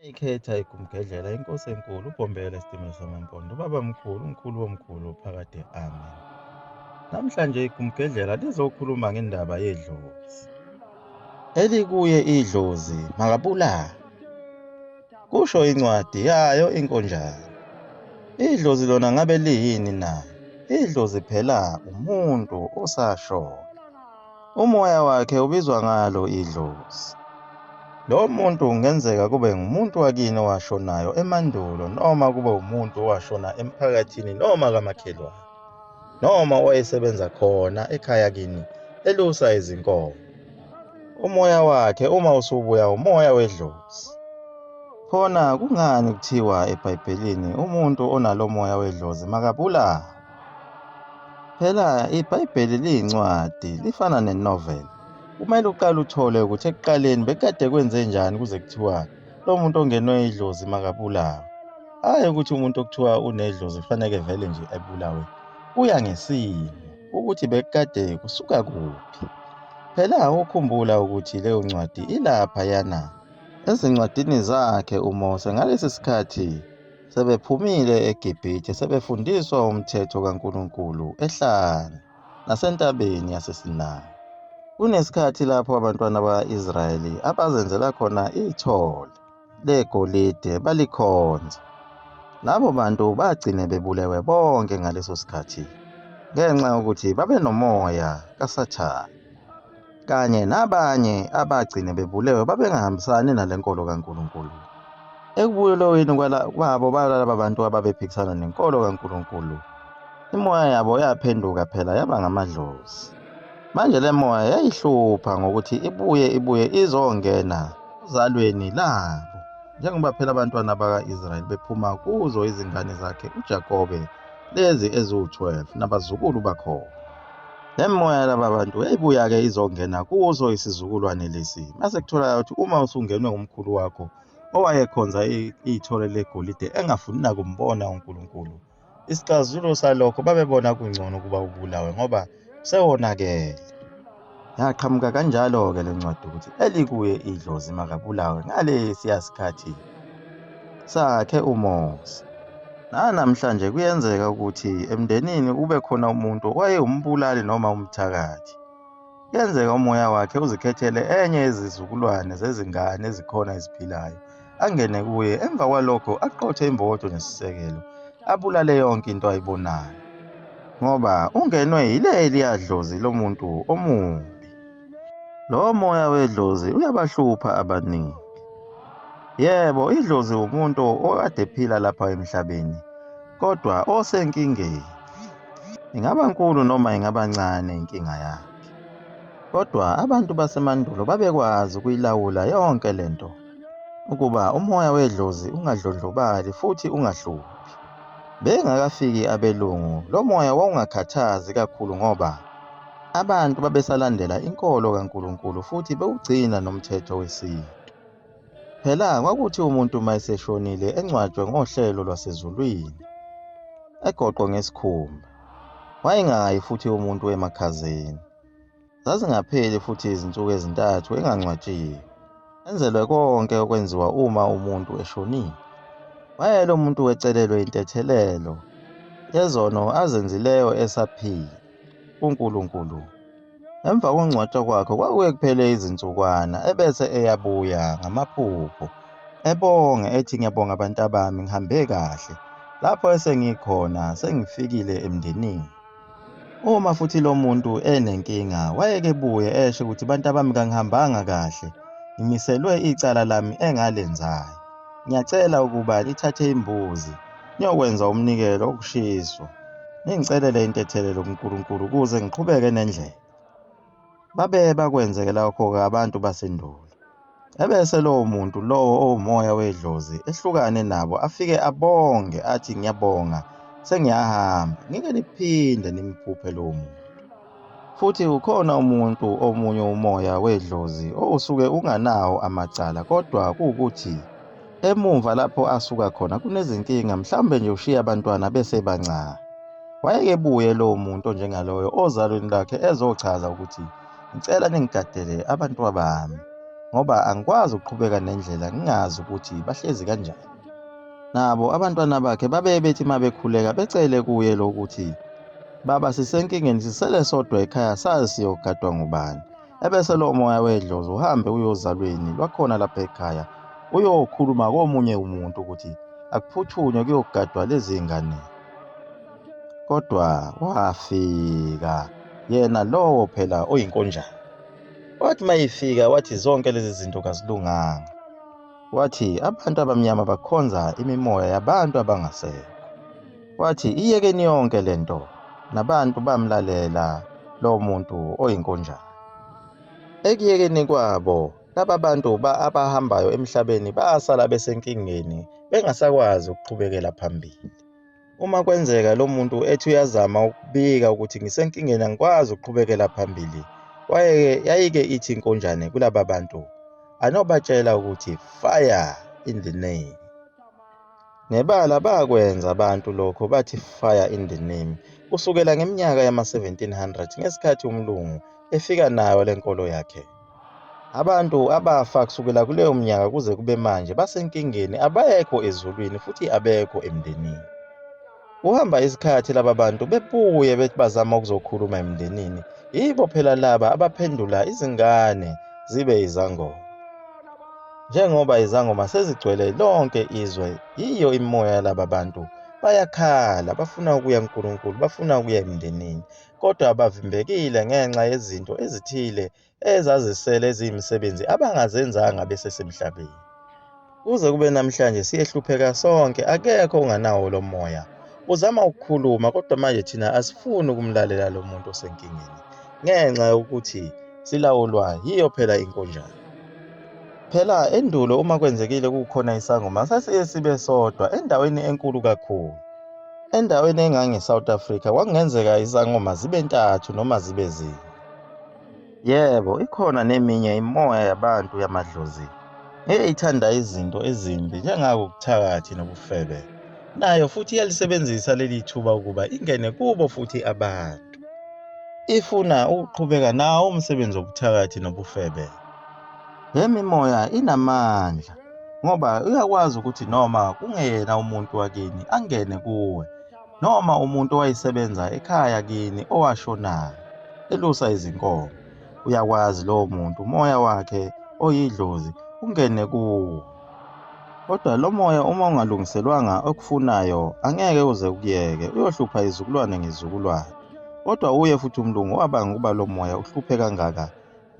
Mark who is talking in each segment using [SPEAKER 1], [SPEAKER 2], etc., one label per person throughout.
[SPEAKER 1] Ikhetha igumgedlela inkosi enkulu uBombela esitimela samampondo ubaba mkhulu umkhulu womkhulu phakade amen. Namhlanje igumgedlela lizokhuluma ngendaba yedlozi. Elikuye idlozi makabulawe. Kusho incwadi yayo inkonjane. Idlozi lona ngabe liyini na? Idlozi phela umuntu osashona. Umoya wakhe ubizwa ngalo idlozi. Lo muntu kungenzeka kube ngumuntu wakini owashonayo emandulo noma kube umuntu owashona emphakathini noma kamakhelwane noma owayesebenza khona ekhaya kini elusa izinkomo. Umoya wakhe uma usubuya umoya wedlozi. Khona kungani kuthiwa eBhayibhelini umuntu onalo moya wedlozi makabulawe? Phela iBhayibheli liyincwadi lifana nenoveli. Kumele uqale uthole ukuthi ekuqaleni bekade kwenze njani kuze kuthiwa lo muntu ongenwe idlozi makabulawe. Hhayi ukuthi umuntu okuthiwa unedlozi kufanele vele nje ebulawe. Kuya ngesimo ukuthi bekade kusuka kuphi. Phela ukhumbula ukuthi leyo ncwadi ilaphayana ezincwadini zakhe uMose ngalesi sikhathi sebephumile eGibhithe sebefundiswa umthetho kaNkulunkulu ehlane nasentabeni yaseSinayi. Kunesikhathi lapho abantwana baka-Israyeli abazenzela khona ithole legolide balikhonza. Labo bantu bagcine bebulewe bonke ngaleso sikhathi ngenxa yokuthi babenomoya kaSathane, kanye nabanye abagcine bebulewe babengahambisani nalenkolo kaNkulunkulu. Ekubulweni kwabo balaba bantu ababephikisana nenkolo kaNkulunkulu, imoya yabo yaphenduka phela yaba ngamadlozi. Manje le moya yayihlupha ngokuthi ibuye izongena ezalweni labo, njengoba phela abantwana baka-Israyeli bephuma kuzo izingane zakhe uJakobe lezi eziwu-12 nabazukulu bakhona. Le moya laba bantu yayibuya-ke izongena kuso isizukulwane lesi. Mase kutholakala ukuthi uma usungenwe umkhulu wakho owayekhonza ithole legolide engafuni nakumbona uNkulunkulu, isixazululo salokho babebona kungcono ukuba ubulawe ngoba sewonakele. Yaqhamuka kanjalo-ke le ncwadi ukuthi elikuye idlozi makabulawe ngalesiya sikhathi sakhe uMose. Namhlanje kuyenzeka ukuthi emndenini ube khona umuntu owayewumbulali noma umthakathi. Kuyenzeka umoya wakhe uzikhethele enye yezizukulwane zezingane ezikhona eziphilayo, angene kuye emva kwalokho aqothe imbokodo nesisekelo, abulale yonke into ayibonayo, ngoba ungenwe yileliya dlozi lomuntu omubi. Lo moya wedlozi uyabahlupha abaningi. Yebo, idlozi umuntu okade ephila lapha emhlabeni, kodwa osenkingeni. Ingaba nkulu noma ingaba ncane inkinga yakhe. Kodwa abantu basemandulo babekwazi ukuyilawula yonke lento, ukuba umoya wedlozi ungadlondlobali futhi ungahluphi. Bengakafiki abelungu, lo moya wawungakhathazi kakhulu ngoba abantu babesalandela inkolo kaNkulunkulu futhi bewugcina nomthetho wesintu. Phela kwakuthi umuntu mayeseshonile engcwatshwe ngohlelo lwasezulwini, egoqwe ngesikhumba, wayengayi futhi umuntu emakhazeni. Zazingapheli futhi izinsuku ezintathu engangcwatshiwe, enzelwe konke okwenziwa uma umuntu eshonile. Wayelo muntu wecelelwe intethelelo yezono azenzileyo esaphila kuNkulunkulu. Emva kokungcwatshwa kwakhe kwakuye kuphele izinsukwana ebese eyabuya ngamaphupho ebonge ethi, ngiyabonga abantu bami, ngihambe kahle lapho esengikhona, sengifikile emndenini. Uma futhi lo muntu enenkinga wayeke buye esho ukuthi bantu bami kangihambanga kahle, ngimiselwe icala lami engalenzayo. Ngiyacela ukuba lithathe imbuzi niyokwenza umnikelo wokushiswa, ningicelele intethelelo kuNkulunkulu ukuze ngiqhubeke nendlela. Babe bakwenzeke lokho-ke abantu basendulo. Ebese lowo muntu lowo owumoya wedlozi ehlukane nabo, afike abonge athi, ngiyabonga, sengiyahamba, ngike niphinde nimphuphe lowo muntu. Futhi ukhona umuntu omunye umoya wedlozi osuke unganawo amacala, kodwa kuwukuthi emumva lapho asuka khona kunezinkinga, mhlawumbe nje ushiya abantwana besebancane. Wayeke buye lowo muntu onjengaloyo ozalweni lakhe ezochaza ukuthi, ngicela ningigadele abantwana bami, ngoba angikwazi ukuqhubeka nendlela ngingazi ukuthi bahlezi kanjani. Nabo abantwana bakhe babe bethi uma bekhuleka becele kuye lokuthi, baba sisenkingeni sisele sodwa ekhaya sazi siyogadwa ngubani. Ebese lowo moya wedlozi uhambe uyozalweni lwakhona lapha ekhaya uyokhuluma komunye umuntu ukuthi akuphuthunywe kuyogadwa lezi ngane. Kodwa wafika yena lowo phela oyinkonjane. Wathi mayifika wathi zonke lezi zinto kazilunganga. Wathi abantu abamnyama bakhonza imimoya yabantu abangasekho. Wathi iyekeni yonke lento, nabantu bamlalela lo muntu oyinkonjane. Ekuyekeni kwabo, laba bantu abahambayo emhlabeni basala besenkingeni bengasakwazi ukuqhubekela phambili. Uma kwenzeka lo muntu ethi uyazama ukubika ukuthi ngisenkingeni angikwazi ukuqhubekela phambili, yayike ithi inkonjane kulaba bantu, anobatshela ukuthi fire in the name. Ngebala bakwenza abantu lokho, bathi fire in the name kusukela ngeminyaka yama-1700 ngesikhathi umlungu efika nayo le nkolo yakhe. Abantu abafa kusukela kuleyo minyaka kuze kube manje basenkingeni, abekho ezulwini futhi abekho emndenini. Kuhamba isikhathi laba bantu bebuye bethi bazama ukuzokhuluma emndenini, yibo phela laba abaphendula izingane zibe izangoma. Njengoba izangoma sezigcwele lonke izwe, yiyo imimoya yalaba bantu. Bayakhala, bafuna ukuya kuNkulunkulu, bafuna ukuya emndenini, kodwa bavimbekile ngenxa yezinto ezithile ezazisele eziyimisebenzi abangazenzanga besesemhlabeni. Kuze kube namhlanje siyehlupheka sonke, akekho onganawo lo moya. Uzama ukukhuluma kodwa manje thina asifuni ukumlalela lo muntu osenkingeni ngenxa yokuthi silawulwa yiyo phela inkonjane. Phela endulo uma kwenzekile kukhona isangoma sasiye sibe sodwa endaweni enkulu kakhulu. Endaweni engange-South Africa kwakungenzeka izangoma zibe 3 noma zibe 4. Yebo, ikhona neminye imoya yabantu yamadlozi eyithanda izinto ezimbi njengako ubuthakathi nobufebe. Nayo futhi iyalisebenzisa leli thuba ukuba ingene kubo futhi abantu. Ifuna ukuqhubeka nawo umsebenzi wobuthakathi nobufebe. Le mimoya inamandla ngoba uyakwazi ukuthi noma kungeyena umuntu wakini angene kuwe, noma umuntu owayisebenza ekhaya kini owashonayo elusa izinkomo, uyakwazi lowo muntu umoya wakhe oyidlozi ungene kuwo. Kodwa lo moya uma ungalungiselwanga okufunayo angeke uze ukuyeke, uyohlupha izizukulwane ngezizukulwane. Kodwa uye futhi umlungu wabanga ukuba lo moya uhluphe kangaka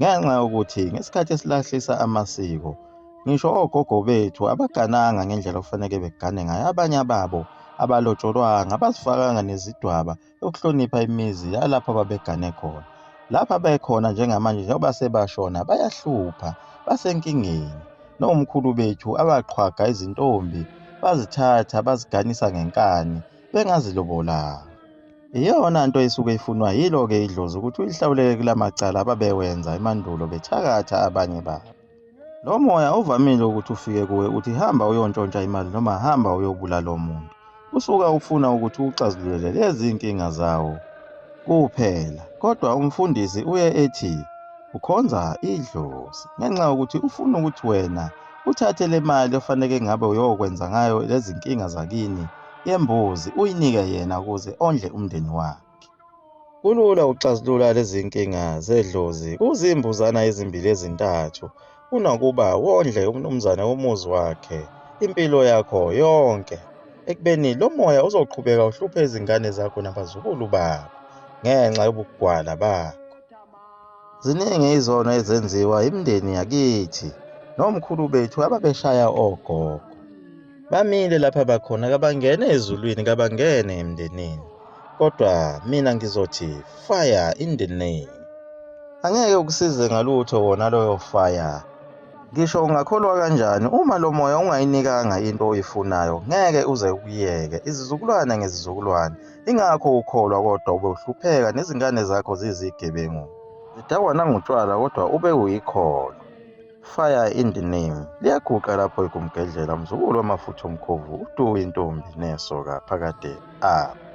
[SPEAKER 1] ngenxa yokuthi ngesikhathi esilahlisa amasiko, ngisho ogogo bethu abagananga ngendlela okufanele begane ngayo. Abanye babo abalotsholwanga, abazifakanga nezidwaba yokuhlonipha imizi yalapho babegane khona. Lapha bekhona njengamanje njengoba sebashona bayahlupha, basenkingeni. Nomkhulu bethu abaqhwaga izintombi, bazithatha baziganisa ngenkani bengazilobolanga. Iyona nto esuke ifunwa yilo-ke idlozi ukuthi uyihlawuleke kula macala ababewenza emandulo bethakatha abanye babo. Lo moya uvamile ukuthi ufike kuwe uthi hamba uyontshontsha imali noma hamba uyobulala lo muntu. Usuka ufuna ukuthi uxazulule lezi inkinga zawo kuphela. Kodwa umfundisi uye ethi ukhonza idlozi ngenxa yokuthi ufuna ukuthi wena uthathe le mali ofanele ngabe uyokwenza ngayo lezi nkinga zakini yembuzi uyinike yena ukuze ondle umndeni wakhe. Kulula ukuxazulula lezi nkinga zedlozi kuzimbuzana ezimbili ezintathu kunokuba wondle umnumzane womuzi wakhe impilo yakho yonke, ekubeni lo moya uzoqhubeka uhluphe izingane zakho nabazukulu bakho ngenxa yobugwala bakho. Ziningi izono ezenziwa imindeni yakithi nomkhulu bethu ababeshaya ogogo. Bamile lapha bakhona, kabangene ezulwini, kabangene emndenini. Kodwa mina ngizothi fire in the name. Angeke ukusize ngalutho wona loyo fire. Ngisho ungakholwa kanjani, uma lo moya ungayinikanga into oyifunayo ngeke uze ukuyeke izizukulwane ngezizukulwane. Ingakho ukholwa kodwa ube uhlupheka nezingane zakho zizigebengu. Zidakwa nangutshwala kodwa ube uyikholwa. Fire in the name liyaguqa lapho ikumgedlela mzukulu wamafutha omkhovu uDuwe intombi nesoka phakade apha.